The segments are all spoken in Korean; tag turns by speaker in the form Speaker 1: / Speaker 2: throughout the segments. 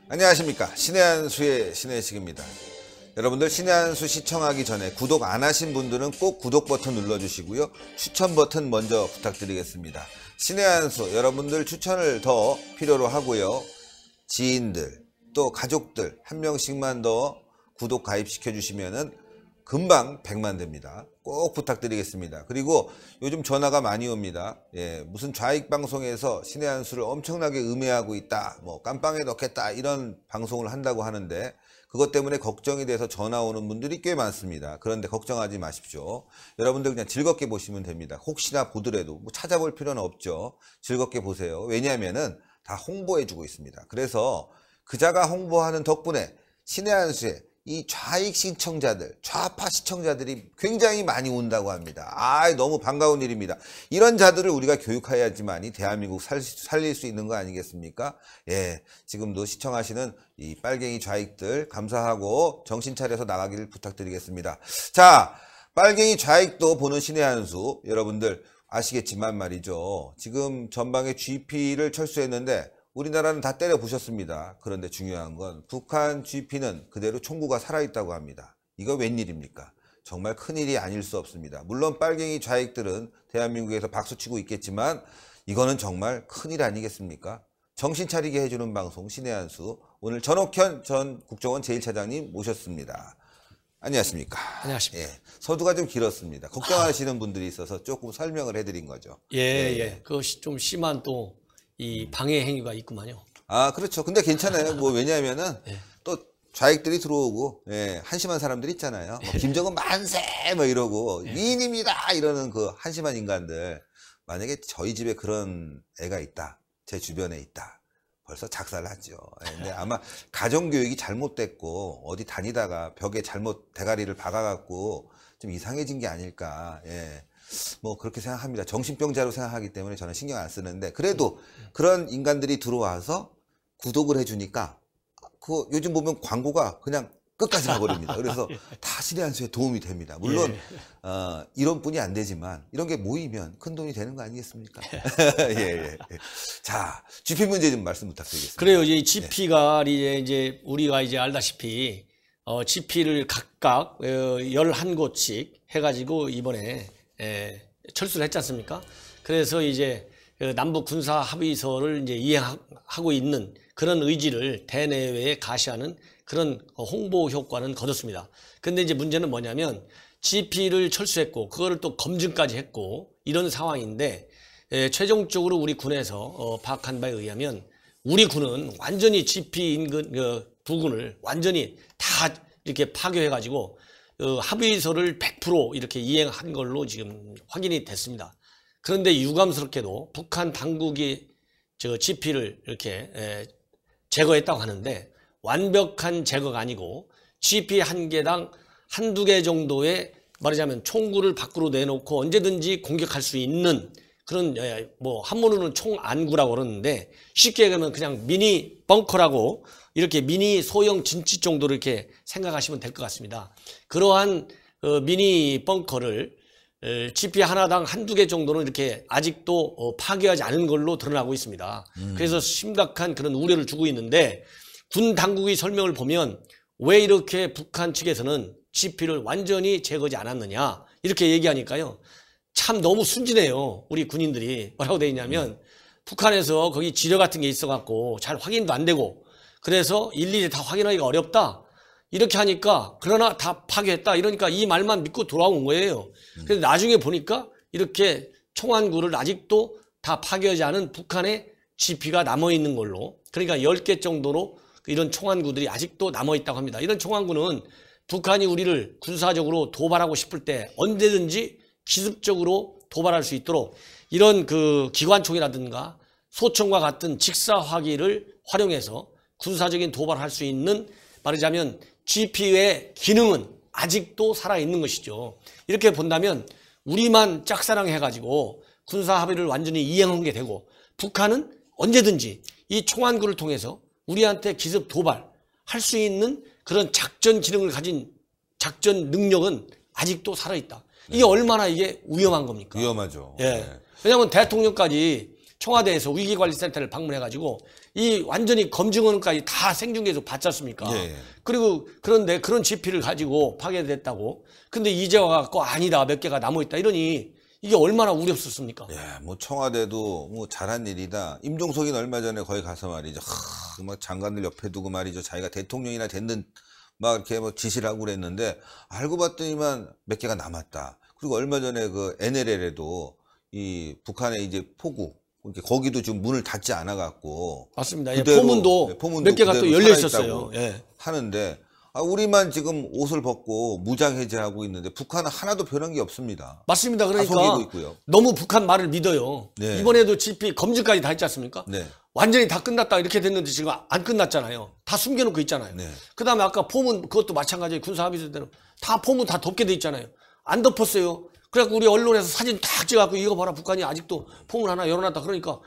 Speaker 1: 안녕하십니까. 신의 한수의 신의식입니다. 여러분들 신의 한수 시청하기 전에 구독 안 하신 분들은 꼭 구독 버튼 눌러주시고요. 추천 버튼 먼저 부탁드리겠습니다. 신의 한수 여러분들 추천을 더 필요로 하고요. 지인들 또 가족들 한 명씩만 더 구독 가입시켜 주시면은 금방 100만 됩니다. 꼭 부탁드리겠습니다. 그리고 요즘 전화가 많이 옵니다. 무슨 좌익 방송에서 신의 한수를 엄청나게 음해하고 있다, 뭐 깜빵에 넣겠다 이런 방송을 한다고 하는데 그것 때문에 걱정이 돼서 전화 오는 분들이 꽤 많습니다. 그런데 걱정하지 마십시오. 여러분들 그냥 즐겁게 보시면 됩니다. 혹시나 보더라도 뭐 찾아볼 필요는 없죠. 즐겁게 보세요. 왜냐하면은 다 홍보해주고 있습니다. 그래서 그자가 홍보하는 덕분에 신의 한수에 이 좌익 시청자들, 좌파 시청자들이 굉장히 많이 온다고 합니다. 너무 반가운 일입니다. 이런 자들을 우리가 교육해야지만이 대한민국 살릴 수 있는 거 아니겠습니까? 지금도 시청하시는 이 빨갱이 좌익들 감사하고 정신 차려서 나가기를 부탁드리겠습니다. 자, 빨갱이 좌익도 보는 신의 한수 여러분들 아시겠지만 말이죠. 지금 전방에 GP를 철수했는데 우리나라는 다 때려 부셨습니다. 그런데 중요한 건 북한 GP는 그대로 총구가 살아있다고 합니다. 이거 웬일입니까? 정말 큰일이 아닐 수 없습니다. 물론 빨갱이 좌익들은 대한민국에서 박수치고 있겠지만 이거는 정말 큰일 아니겠습니까? 정신 차리게 해주는 방송 신의 한수 오늘 전옥현 전 국정원 제1차장님 모셨습니다. 안녕하십니까?
Speaker 2: 안녕하십니까?
Speaker 1: 서두가 좀 길었습니다. 걱정하시는 분들이 있어서 조금 설명을 해드린 거죠.
Speaker 2: 그것이 좀 심한 또 이 방해 행위가 있구만요.
Speaker 1: 그렇죠. 근데 괜찮아요. 뭐 왜냐하면은 또 좌익들이 들어오고 한심한 사람들 있잖아요. 뭐 김정은 만세 뭐 이러고 위인입니다 이러는 그 한심한 인간들. 만약에 저희 집에 그런 애가 있다, 제 주변에 있다, 벌써 작살났죠. 근데 아마 가정교육이 잘못됐고 어디 다니다가 벽에 잘못 대가리를 박아갖고 좀 이상해진 게 아닐까. 뭐 그렇게 생각합니다. 정신병자로 생각하기 때문에 저는 신경 안 쓰는데 그래도 그런 인간들이 들어와서 구독을 해주니까 그 요즘 보면 광고가 그냥 끝까지 가버립니다. 그래서 다 신의 한수에 도움이 됩니다. 물론 이런 뿐이 안 되지만 이런 게 모이면 큰 돈이 되는 거 아니겠습니까? 자, GP 문제 좀 말씀 부탁드리겠습니다.
Speaker 2: 그래요. 이 GP가 이제 우리가 이제 알다시피 GP를 각각 11곳씩 해가지고 이번에 철수를 했지 않습니까? 그래서 이제 남북 군사 합의서를 이제 이행하고 있는 그런 의지를 대내외에 가시하는 그런 홍보 효과는 거뒀습니다. 근데 이제 문제는 뭐냐면 GP를 철수했고 그거를 또 검증까지 했고 이런 상황인데 최종적으로 우리 군에서 파악한 바에 의하면 우리 군은 완전히 GP 인근 부근을 완전히 다 이렇게 파괴해가지고 합의서를 100% 이렇게 이행한 걸로 지금 확인이 됐습니다. 그런데 유감스럽게도 북한 당국이 저 GP를 이렇게 제거했다고 하는데 완벽한 제거가 아니고 GP 한 개당 한두 개 정도의 말하자면 총구를 밖으로 내놓고 언제든지 공격할 수 있는 그런 뭐 한문으로는 총안구라고 그러는데 쉽게 얘기하면 그냥 미니 벙커라고 이렇게 미니 소형 진치 정도로 이렇게 생각하시면 될 것 같습니다. 그러한 미니 벙커를 GP 하나당 한두 개 정도는 이렇게 아직도 파괴하지 않은 걸로 드러나고 있습니다. 그래서 심각한 그런 우려를 주고 있는데 군 당국의 설명을 보면 왜 이렇게 북한 측에서는 GP를 완전히 제거하지 않았느냐 이렇게 얘기하니까요. 참 너무 순진해요. 우리 군인들이 뭐라고 돼 있냐면 북한에서 거기 지뢰 같은 게 있어갖고 잘 확인도 안 되고 그래서 일일이 다 확인하기가 어렵다. 이렇게 하니까 그러나 다 파괴했다. 이러니까 이 말만 믿고 돌아온 거예요. 그래서 나중에 보니까 이렇게 총안구를 아직도 다 파괴하지 않은 북한의 GP가 남아있는 걸로 그러니까 10개 정도로 이런 총안구들이 아직도 남아있다고 합니다. 이런 총안구는 북한이 우리를 군사적으로 도발하고 싶을 때 언제든지 기습적으로 도발할 수 있도록 이런 그 기관총이라든가 소총과 같은 직사화기를 활용해서 군사적인 도발을 할 수 있는 말하자면 GP의 기능은 아직도 살아있는 것이죠. 이렇게 본다면 우리만 짝사랑해가지고 군사 합의를 완전히 이행한 게 되고 북한은 언제든지 이 총안구를 통해서 우리한테 기습 도발할 수 있는 그런 작전 기능을 가진 작전 능력은 아직도 살아있다. 이게 얼마나 이게 위험한 겁니까?
Speaker 1: 위험하죠.
Speaker 2: 왜냐하면 대통령까지 청와대에서 위기관리센터를 방문해가지고 이 완전히 검증원까지 다 생중계에서 봤지 않습니까?
Speaker 1: 예.
Speaker 2: 그리고 그런데 그런 GP를 가지고 파괴됐다고. 근데 이제 와갖고 아니다 몇 개가 남아있다 이러니 이게 얼마나 우렵스럽습니까?
Speaker 1: 예, 뭐 청와대도 뭐 잘한 일이다. 임종석이는 얼마 전에 거기 가서 말이죠. 막 장관들 옆에 두고 말이죠. 자기가 대통령이나 됐는 막 이렇게 뭐 지시를 하고 그랬는데 알고 봤더니만 몇 개가 남았다. 그리고 얼마 전에 그 NLL에도 이 북한의 이제 포구 이렇게 거기도 지금 문을 닫지 않아 갖고
Speaker 2: 맞습니다. 예, 포문도 몇 개가 또 열려 있었어요. 예.
Speaker 1: 하는데 우리만 지금 옷을 벗고 무장 해제하고 있는데 북한은 하나도 변한 게 없습니다.
Speaker 2: 맞습니다.
Speaker 1: 속이고
Speaker 2: 그러니까
Speaker 1: 있고요.
Speaker 2: 너무 북한 말을 믿어요.
Speaker 1: 네.
Speaker 2: 이번에도 GP 검증까지 다 했지 않습니까?
Speaker 1: 네.
Speaker 2: 완전히 다 끝났다 이렇게 됐는데 지금 안 끝났잖아요. 다 숨겨놓고 있잖아요.
Speaker 1: 네.
Speaker 2: 그다음에 아까 포문 그것도 마찬가지예요. 군사합의서대로 다 포문 다 덮게 돼 있잖아요. 안 덮었어요. 그래갖고 우리 언론에서 사진 딱 찍어갖고 이거 봐라 북한이 아직도 포문 하나 열어놨다 그러니까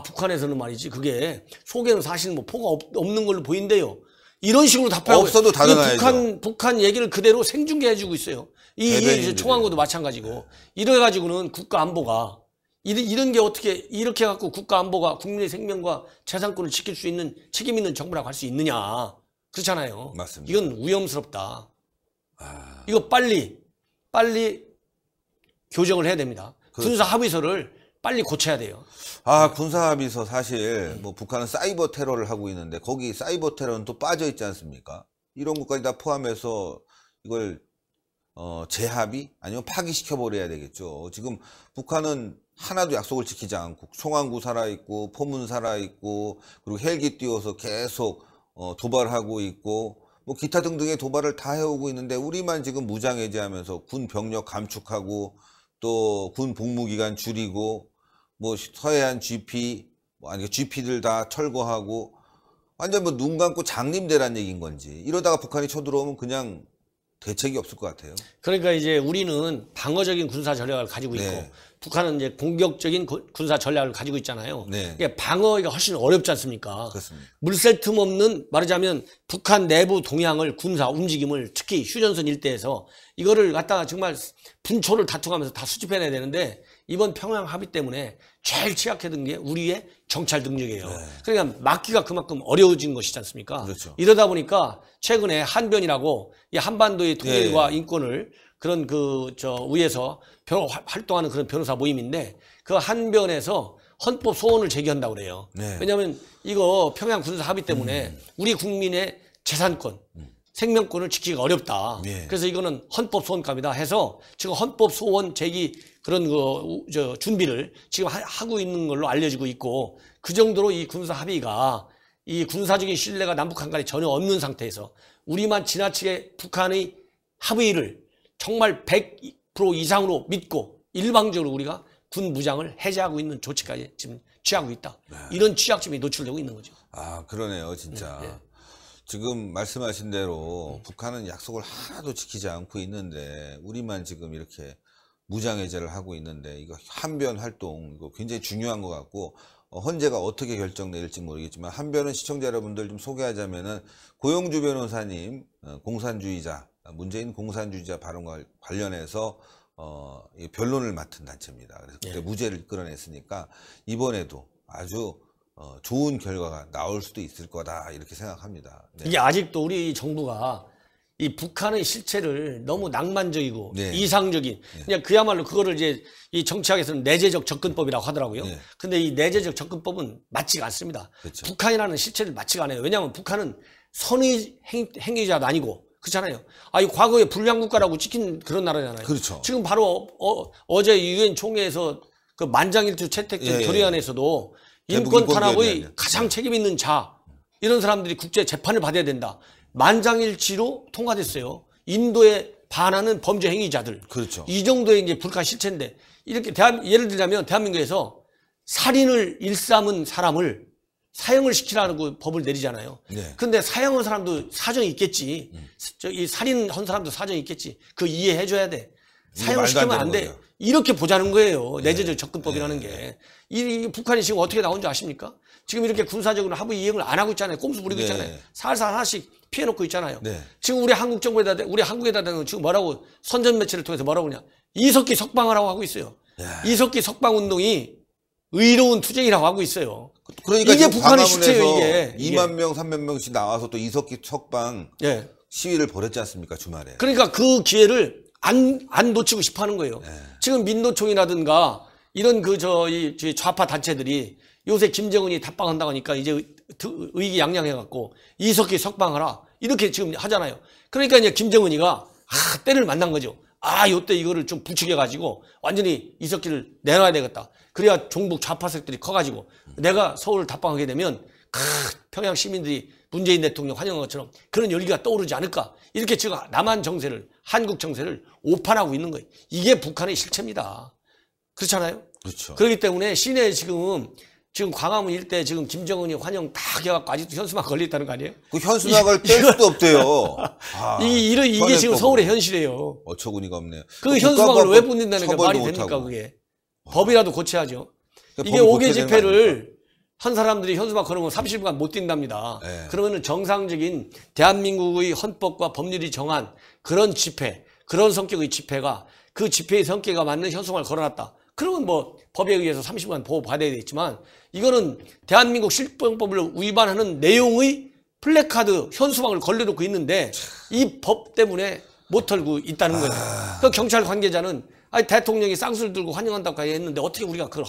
Speaker 2: 북한에서는 말이지 그게 속에는 사실 뭐 포가 없는 걸로 보인대요. 이런 식으로 답하고
Speaker 1: 없어도 닫아놔야죠.
Speaker 2: 북한 얘기를 그대로 생중계해주고 있어요. 이 청와대도 마찬가지고 이래가지고는 국가 안보가 이런 게 어떻게 이렇게 갖고 국가 안보가 국민의 생명과 재산권을 지킬 수 있는 책임 있는 정부라고 할 수 있느냐 그렇잖아요.
Speaker 1: 맞습니다.
Speaker 2: 이건 위험스럽다. 이거 빨리 교정을 해야 됩니다.
Speaker 1: 그렇죠.
Speaker 2: 군사 합의서를 빨리 고쳐야 돼요.
Speaker 1: 군사합의서 사실 뭐 북한은 사이버 테러를 하고 있는데 거기 사이버 테러는 또 빠져 있지 않습니까? 이런 것까지 다 포함해서 이걸 재합의 아니면 파기시켜 버려야 되겠죠. 지금 북한은 하나도 약속을 지키지 않고 송환구 살아있고 포문 살아있고 그리고 헬기 띄워서 계속 도발하고 있고 뭐 기타 등등의 도발을 다 해오고 있는데 우리만 지금 무장해제하면서 군 병력 감축하고 또 군 복무기간 줄이고 뭐 서해안 GP 아니 GP들 다 철거하고 완전 뭐 눈 감고 장림대란 얘기인 건지 이러다가 북한이 쳐들어오면 그냥 대책이 없을 것 같아요.
Speaker 2: 그러니까 이제 우리는 방어적인 군사 전략을 가지고 있고
Speaker 1: 네.
Speaker 2: 북한은 이제 공격적인 군사 전략을 가지고 있잖아요.
Speaker 1: 네.
Speaker 2: 그러니까 방어가 훨씬 어렵지 않습니까?
Speaker 1: 그렇습니다.
Speaker 2: 물샐 틈 없는 말하자면 북한 내부 동향을 군사 움직임을 특히 휴전선 일대에서 이거를 갖다가 정말 분초를 다투가면서 다 수집해내야 되는데 이번 평양 합의 때문에 제일 취약했던 게 우리의 정찰 능력이에요. 네. 그러니까 막기가 그만큼 어려워진 것이지 않습니까?
Speaker 1: 그렇죠.
Speaker 2: 이러다 보니까 최근에 한변이라고 이 한반도의 통일과 인권을 그런 위에서 활동하는 그런 변호사 모임인데 그 한변에서 헌법 소원을 제기한다고 그래요.
Speaker 1: 네.
Speaker 2: 왜냐하면 이거 평양 군사 합의 때문에 우리 국민의 재산권, 생명권을 지키기가 어렵다.
Speaker 1: 네.
Speaker 2: 그래서 이거는 헌법 소원감이다 해서 지금 헌법 소원 제기 그런 준비를 지금 하고 있는 걸로 알려지고 있고 그 정도로 이 군사 합의가 이 군사적인 신뢰가 남북한 간에 전혀 없는 상태에서 우리만 지나치게 북한의 합의를 정말 100% 이상으로 믿고 일방적으로 우리가 군 무장을 해제하고 있는 조치까지 지금 취하고 있다. 이런 취약점이 노출되고 있는 거죠.
Speaker 1: 그러네요, 진짜.
Speaker 2: 네.
Speaker 1: 지금 말씀하신 대로 북한은 약속을 하나도 지키지 않고 있는데 우리만 지금 이렇게 무장해제를 하고 있는데 이거 한변 활동 이거 굉장히 중요한 것 같고 헌재가 어떻게 결정 내릴지 모르겠지만 한변은 시청자 여러분들 좀 소개하자면은 고영주 변호사님 공산주의자 문재인 공산주의자 발언과 관련해서 변론을 맡은 단체입니다. 그래서 그때 무죄를 끌어냈으니까 이번에도 아주 좋은 결과가 나올 수도 있을 거다 이렇게 생각합니다. 네.
Speaker 2: 이게 아직도 우리 정부가 이 북한의 실체를 너무 낭만적이고 이상적인 그냥 그야말로 그거를 이제 이 정치학에서는 내재적 접근법이라고 하더라고요. 근데 이 내재적 접근법은 맞지가 않습니다.
Speaker 1: 그렇죠.
Speaker 2: 북한이라는 실체를 맞지가 않아요. 왜냐하면 북한은 선의 행위자도 아니고 그렇잖아요. 이 과거에 불량국가라고 찍힌 그런 나라잖아요.
Speaker 1: 그렇죠.
Speaker 2: 지금 바로 어제 유엔 총회에서 그 만장일치 채택된 결의안에서도 인권 탄압의 가장 책임 있는 자 이런 사람들이 국제 재판을 받아야 된다. 만장일치로 통과됐어요. 인도에 반하는 범죄 행위자들.
Speaker 1: 그렇죠.
Speaker 2: 이 정도의 이제 불가 실체인데 이렇게 예를 들자면 대한민국에서 살인을 일삼은 사람을 사형을 시키라는 그 법을 내리잖아요. 근데 사형한 사람도 사정이 있겠지. 이 살인한 사람도 사정이 있겠지. 그 이해해줘야 돼. 사형을 시키면 안 돼. 거죠. 이렇게 보자는 거예요. 내재적 접근법이라는 게. 이 북한이 지금 어떻게 나온 줄 아십니까? 지금 이렇게 군사적으로 합의 이행을 안 하고 있잖아요. 꼼수 부리고 있잖아요. 살살 하나씩 피해놓고 있잖아요. 지금 우리 한국 정부에다, 우리 한국에다 대는 지금 뭐라고 선전 매체를 통해서 뭐라고 그러냐. 이석기 석방하라고 하고 있어요. 이석기 석방 운동이 의로운 투쟁이라고 하고 있어요.
Speaker 1: 그러니까
Speaker 2: 이게
Speaker 1: 지금
Speaker 2: 북한의 실체예요,
Speaker 1: 광화문에서
Speaker 2: 이게.
Speaker 1: 2만 명, 3만 명씩 나와서 또 이석기 석방
Speaker 2: 예.
Speaker 1: 시위를 벌였지 않습니까, 주말에.
Speaker 2: 그러니까 그 기회를 안 놓치고 싶어 하는 거예요. 지금 민노총이라든가 이런 이 좌파 단체들이 요새 김정은이 답방한다고 하니까 이제 의기양양해갖고 이석기 석방하라. 이렇게 지금 하잖아요. 그러니까 이제 김정은이가 때를 만난 거죠. 요때 이거를 좀 부추겨가지고 완전히 이석기를 내놔야 되겠다. 그래야 종북 좌파색들이 커가지고 내가 서울을 답방하게 되면 평양 시민들이 문재인 대통령 환영한 것처럼 그런 열기가 떠오르지 않을까. 이렇게 지금 남한 정세를, 한국 정세를 오판하고 있는 거예요. 이게 북한의 실체입니다. 그렇잖아요?
Speaker 1: 그렇죠.
Speaker 2: 그렇기 때문에 시내에 지금 광화문 일대 지금 김정은이 환영 다 해갖고 아직도 현수막 걸려있다는 거 아니에요?
Speaker 1: 그 현수막을 뗄 수도 없대요.
Speaker 2: 이게 지금 서울의 현실이에요.
Speaker 1: 어처구니가 없네요.
Speaker 2: 그 현수막을 왜 붙는다는 게 말이 됩니까, 그게? 법이라도 고쳐야죠. 이게 5개 집회를 한 사람들이 현수막 걸으면 30일간 못 뛴답니다.
Speaker 1: 네.
Speaker 2: 그러면 정상적인 대한민국의 헌법과 법률이 정한 그런 집회, 그런 성격의 집회가 그 집회의 성격에 맞는 현수막을 걸어놨다. 그러면 뭐 법에 의해서 30일간 보호받아야 되겠지만 이거는 대한민국 실병법을 위반하는 내용의 플래카드 현수막을 걸려놓고 있는데 이 법 때문에 못 털고 있다는 거예요. 그 경찰 관계자는 대통령이 쌍수를 들고 환영한다고 했는데 어떻게 우리가 그걸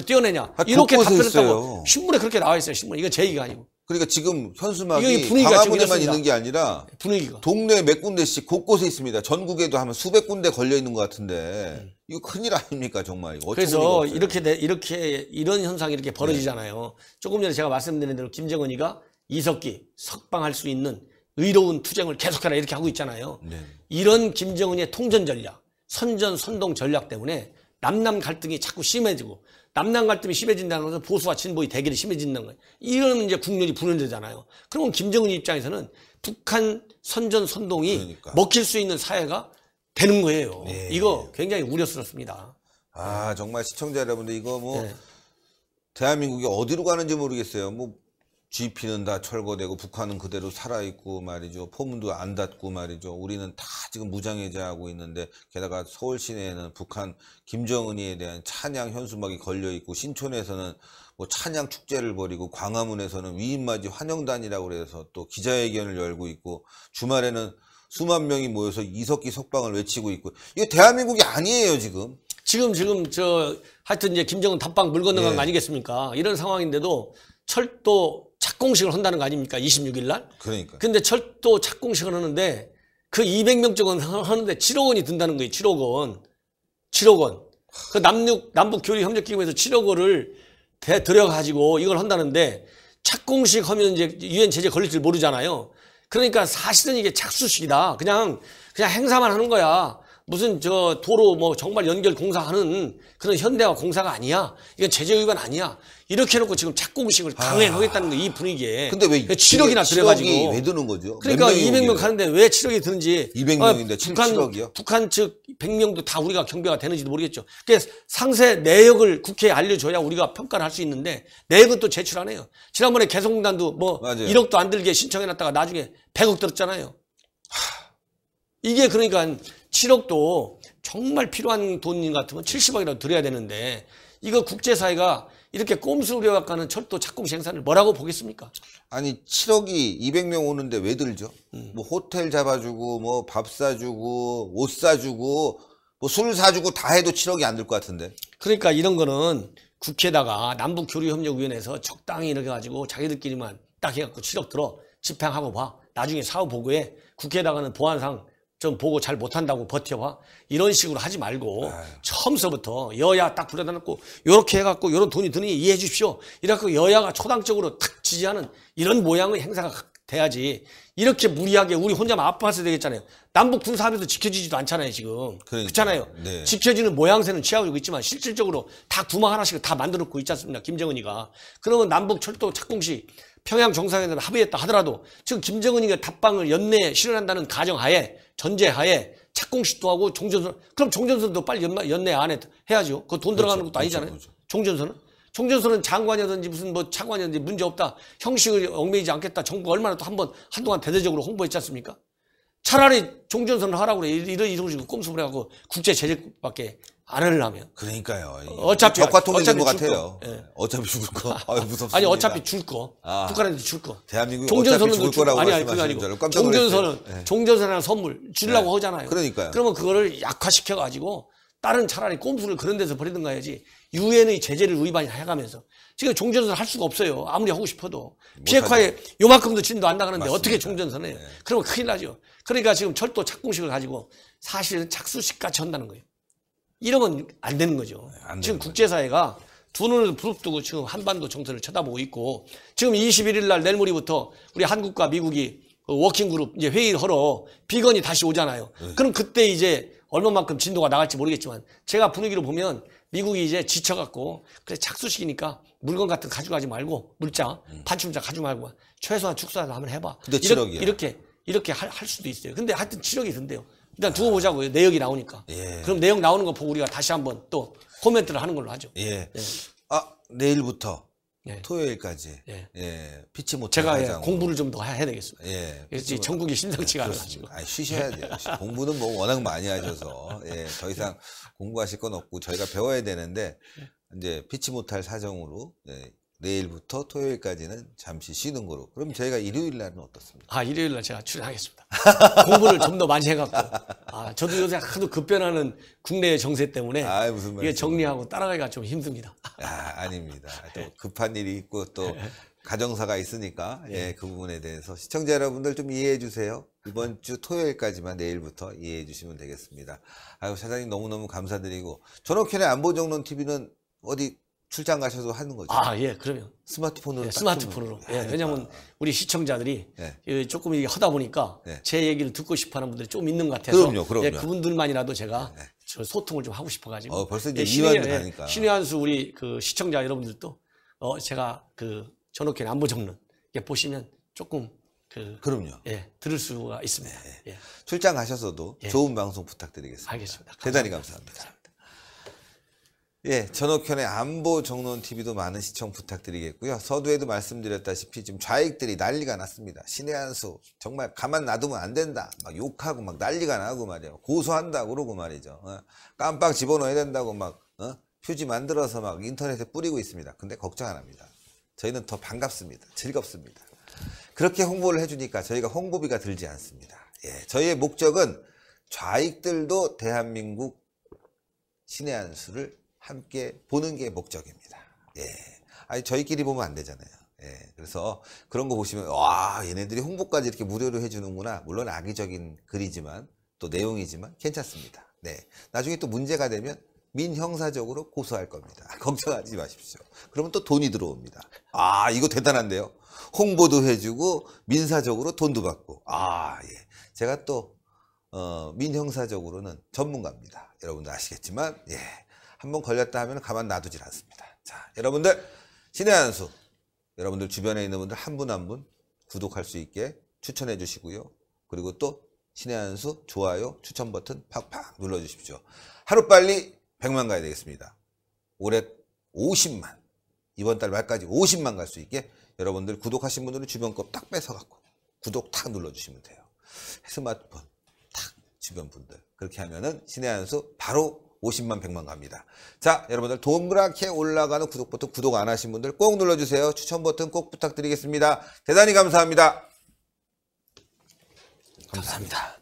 Speaker 2: 떼어내냐. 이렇게 답변했다고 신문에 그렇게 나와 있어요. 신문. 이거 제 얘기가 아니고.
Speaker 1: 그러니까 지금 현수막이
Speaker 2: 분위기가
Speaker 1: 광화문에만 있는 게 아니라
Speaker 2: 분위기가
Speaker 1: 동네 몇 군데씩 곳곳에 있습니다. 전국에도 하면 수백 군데 걸려 있는 것 같은데 이거 큰일 아닙니까 정말. 이거
Speaker 2: 그래서 이런 현상이 이렇게 벌어지잖아요. 조금 전에 제가 말씀드린 대로 김정은이가 이석기 석방할 수 있는 의로운 투쟁을 계속해라 이렇게 하고 있잖아요. 이런 김정은의 통전 전략, 선전 선동 전략 때문에 남남 갈등이 자꾸 심해지고 남남 갈등이 심해진다는 것은 보수와 진보의 대결이 심해진다는 거예요. 이러면 이제 국론이 분열되잖아요. 그러면 김정은 입장에서는 북한 선전 선동이 먹힐 수 있는 사회가 되는 거예요. 이거 굉장히 우려스럽습니다.
Speaker 1: 정말 시청자 여러분들 이거 대한민국이 어디로 가는지 모르겠어요. GP는 다 철거되고 북한은 그대로 살아있고 말이죠. 포문도 안 닫고 말이죠. 우리는 다 지금 무장해제하고 있는데 게다가 서울 시내에는 북한 김정은이에 대한 찬양 현수막이 걸려있고 신촌에서는 뭐 찬양 축제를 벌이고 광화문에서는 위인맞이 환영단이라고 그래서 또 기자회견을 열고 있고 주말에는 수만 명이 모여서 이석기 석방을 외치고 있고 이게 대한민국이 아니에요 지금.
Speaker 2: 하여튼 이제 김정은 답방 물 건너간 거 아니겠습니까? 이런 상황인데도 철도 착공식을 한다는 거 아닙니까? 26일 날?
Speaker 1: 그러니까.
Speaker 2: 근데 철도 착공식을 하는데 그 200명 쪽은 하는데 7억 원이 든다는 거예요. 7억 원. 7억 원. 그 남북 교류 협력기금에서 7억 원을 들여가지고 이걸 한다는데 착공식 하면 이제 유엔 제재 걸릴 줄 모르잖아요. 그러니까 사실은 이게 착수식이다. 그냥 행사만 하는 거야. 무슨 도로 정말 연결 공사하는 그런 현대화 공사가 아니야. 이건 제재 위반 아니야. 이렇게 해놓고 지금 착공식을 강행하겠다는 거 이 분위기에.
Speaker 1: 근데 왜
Speaker 2: 7억이나 들여가지고.
Speaker 1: 7억이 왜 드는 거죠?
Speaker 2: 그러니까 200명 가는데 왜 7억이 드는지.
Speaker 1: 200명인데 7억이요?
Speaker 2: 북한 측 100명도 다 우리가 경비가 되는지도 모르겠죠. 그래서 상세 내역을 국회에 알려줘야 우리가 평가를 할 수 있는데 내역은 또 제출 안 해요. 지난번에 개성공단도
Speaker 1: 맞아요.
Speaker 2: 1억도 안 들게 신청해놨다가 나중에 100억 들었잖아요. 이게 그러니까 7억도 정말 필요한 돈 같으면 70억이라도 들여야 되는데 이거 국제사회가 이렇게 꼼수를 부려가는 철도 착공식 행사를 뭐라고 보겠습니까?
Speaker 1: 아니 7억이 200명 오는데 왜 들죠? 뭐 호텔 잡아주고 뭐 밥 사주고 옷 사주고 뭐 술 사주고 다 해도 7억이 안 들 것 같은데.
Speaker 2: 그러니까 이런 거는 국회에다가 남북교류협력위원회에서 적당히 이렇게 가지고 자기들끼리만 딱 해갖고 7억 들어 집행하고 봐. 나중에 사후 보고에 국회에다가는 보안상 좀 보고 잘 못한다고 버텨봐. 이런 식으로 하지 말고 처음서부터 여야 딱 불러다 놓고 요렇게 해갖고 요런 돈이 드니 이해해 주십시오. 이래갖고 여야가 초당적으로 탁 지지하는 이런 모양의 행사가 돼야지. 이렇게 무리하게 우리 혼자만 아파서 되겠잖아요. 남북 군사합의도 지켜지지도 않잖아요 지금. 그렇잖아요.
Speaker 1: 네.
Speaker 2: 지켜지는 모양새는 취하고 있지만 실질적으로 다 구멍 하나씩 다 만들어 놓고 있지 않습니까 김정은이가. 그러면 남북 철도 착공식 평양 정상회담 합의했다 하더라도 지금 김정은이가 답방을 연내에 실현한다는 가정하에 전제하에 착공식도 하고 종전선 그럼 종전선도 빨리 연내 안에 해야죠. 그거 돈 들어가는 것도 아니잖아요. 종전선은 장관이라든지 무슨 차관이라든지 문제 없다. 형식을 얽매이지 않겠다. 정부가 얼마나 또 한동안 대대적으로 홍보했지 않습니까? 차라리 종전선을 하라고 그래. 이런 식으로 꼼수를 해갖고 국제 제재밖에 안 하려면.
Speaker 1: 그러니까요.
Speaker 2: 어차피
Speaker 1: 적화통일 된것
Speaker 2: 어차피 줄
Speaker 1: 같아요.
Speaker 2: 거. 예.
Speaker 1: 어차피 죽을 거. 아유, 무섭습니다.
Speaker 2: 아니 어차피 줄 거.
Speaker 1: 아.
Speaker 2: 북한한테 줄 거.
Speaker 1: 대한민국이
Speaker 2: 종전선언도
Speaker 1: 어차피 죽을 거라고
Speaker 2: 아니 그게
Speaker 1: 말씀하시는
Speaker 2: 아니고
Speaker 1: 줄 알고 깜짝 놀랐어요.
Speaker 2: 종전선언
Speaker 1: 네.
Speaker 2: 종전선언 선물 주려고 하잖아요.
Speaker 1: 그러니까요.
Speaker 2: 그러면 그거를 약화시켜 가지고 다른 차라리 꼼수를 그런 데서 버리든가 해야지 유엔의 제재를 위반해가면서 지금 종전선언 할 수가 없어요. 아무리 하고 싶어도 비핵화에 요만큼도 진도 안 나가는데
Speaker 1: 맞습니다.
Speaker 2: 어떻게 종전선언해요?
Speaker 1: 네.
Speaker 2: 그러면 큰일 나죠. 그러니까 지금 철도 착공식을 가지고 사실은 착수식까지 한다는 거예요. 이러면 안 되는 거죠.
Speaker 1: 안
Speaker 2: 지금
Speaker 1: 되는
Speaker 2: 국제사회가 두 눈을 부릅뜨고 지금 한반도 정세를 쳐다보고 있고 지금 21일 날 내일 모레부터 우리 한국과 미국이 워킹그룹 이제 회의를 하러 비건이 다시 오잖아요. 그럼 그때 이제 얼마만큼 진도가 나갈지 모르겠지만 제가 분위기로 보면 미국이 이제 지쳐갖고 그래 착수식이니까 물건 같은 거 가져가지 말고 물자 반출자 가지고 말고 최소한 축소라도 한번 해봐.
Speaker 1: 근데 7억이야.
Speaker 2: 이렇게 할 수도 있어요. 근데 하여튼 7억이 든대요. 일단 두고 보자고요. 내역이 나오니까.
Speaker 1: 예.
Speaker 2: 그럼 내역 나오는 거 보고 우리가 다시 한번 또 코멘트를 하는 걸로 하죠.
Speaker 1: 예. 아, 내일부터
Speaker 2: 예.
Speaker 1: 토요일까지.
Speaker 2: 예.
Speaker 1: 예. 피치 못할
Speaker 2: 제가
Speaker 1: 사장으로.
Speaker 2: 공부를 좀 더 해야 되겠습니다.
Speaker 1: 예.
Speaker 2: 그래서 전국이 심상치가 않아가지고.
Speaker 1: 아, 쉬셔야 돼요. 공부는 뭐 워낙 많이 하셔서 예, 더 이상 공부하실 건 없고 저희가 배워야 되는데 이제 피치 못할 사정으로 예, 내일부터 토요일까지는 잠시 쉬는 거로. 그럼 저희가 일요일 날은 어떻습니까?
Speaker 2: 아, 일요일 날 제가 출연하겠습니다. 공부를 좀 더 많이 해갖고. 아, 저도 요새 하도 급변하는 국내 정세 때문에
Speaker 1: 아, 무슨
Speaker 2: 이게
Speaker 1: 말이죠?
Speaker 2: 정리하고 따라가기가 좀 힘듭니다.
Speaker 1: 아, 아닙니다. 또 급한 일이 있고 또 가정사가 있으니까 예, 그 부분에 대해서 시청자 여러분들 좀 이해해 주세요. 이번 주 토요일까지만 내일부터 이해해 주시면 되겠습니다. 아유, 사장님 너무너무 감사드리고 전옥현의 안보정론 TV는 어디 출장 가셔도 하는 거죠?
Speaker 2: 아, 예, 그러면.
Speaker 1: 스마트폰으로
Speaker 2: 예,
Speaker 1: 딱
Speaker 2: 스마트폰으로.
Speaker 1: 좀
Speaker 2: 예,
Speaker 1: 하니까.
Speaker 2: 왜냐면 우리 시청자들이
Speaker 1: 예.
Speaker 2: 조금 이게 하다 보니까
Speaker 1: 예.
Speaker 2: 제 얘기를 듣고 싶어 하는 분들이 좀 있는 것 같아서.
Speaker 1: 그럼요.
Speaker 2: 예, 그분들만이라도 제가 저 소통을 좀 하고 싶어가지고.
Speaker 1: 벌써 이제
Speaker 2: 예,
Speaker 1: 2만 가니까.
Speaker 2: 신의한수 우리 그 시청자 여러분들도 제가 그 전옥현 안보정론 보시면 조금
Speaker 1: 그럼요.
Speaker 2: 예, 들을 수가 있습니다. 예.
Speaker 1: 출장 가셔서도 좋은 방송 부탁드리겠습니다.
Speaker 2: 알겠습니다.
Speaker 1: 대단히 감사합니다. 예, 전옥현의 안보정론TV도 많은 시청 부탁드리겠고요. 서두에도 말씀드렸다시피 지금 좌익들이 난리가 났습니다. 신의 한수 정말 가만 놔두면 안 된다. 막 욕하고 막 난리가 나고 말이에요. 고소한다고 그러고 말이죠. 깜빡 집어넣어야 된다고 막 표지 만들어서 막 인터넷에 뿌리고 있습니다. 근데 걱정 안 합니다. 저희는 더 반갑습니다. 즐겁습니다. 그렇게 홍보를 해주니까 저희가 홍보비가 들지 않습니다. 예, 저희의 목적은 좌익들도 대한민국 신의 한수를 함께 보는 게 목적입니다. 예. 아니, 저희끼리 보면 안 되잖아요. 예. 그래서 그런 거 보시면, 와, 얘네들이 홍보까지 이렇게 무료로 해주는구나. 물론 악의적인 글이지만, 또 내용이지만 괜찮습니다. 네. 나중에 또 문제가 되면 민형사적으로 고소할 겁니다. 걱정하지 마십시오. 그러면 또 돈이 들어옵니다. 아, 이거 대단한데요. 홍보도 해주고, 민사적으로 돈도 받고. 아, 예. 제가 또, 민형사적으로는 전문가입니다. 여러분들 아시겠지만, 예. 한번 걸렸다 하면 가만 놔두질 않습니다. 자, 여러분들 신의 한수 여러분들 주변에 있는 분들 한 분 한 분 구독할 수 있게 추천해 주시고요. 그리고 또 신의 한수 좋아요 추천 버튼 팍팍 눌러 주십시오. 하루빨리 100만 가야 되겠습니다. 올해 50만 이번 달 말까지 50만 갈 수 있게 여러분들 구독하신 분들은 주변 거 딱 뺏어 갖고 구독 탁 눌러 주시면 돼요. 스마트폰 탁 주변 분들 그렇게 하면은 신의 한수 바로 50만 100만 갑니다. 자, 여러분들 동그랗게 올라가는 구독 버튼 구독 안 하신 분들 꼭 눌러주세요. 추천 버튼 꼭 부탁드리겠습니다. 대단히 감사합니다.
Speaker 2: 감사합니다.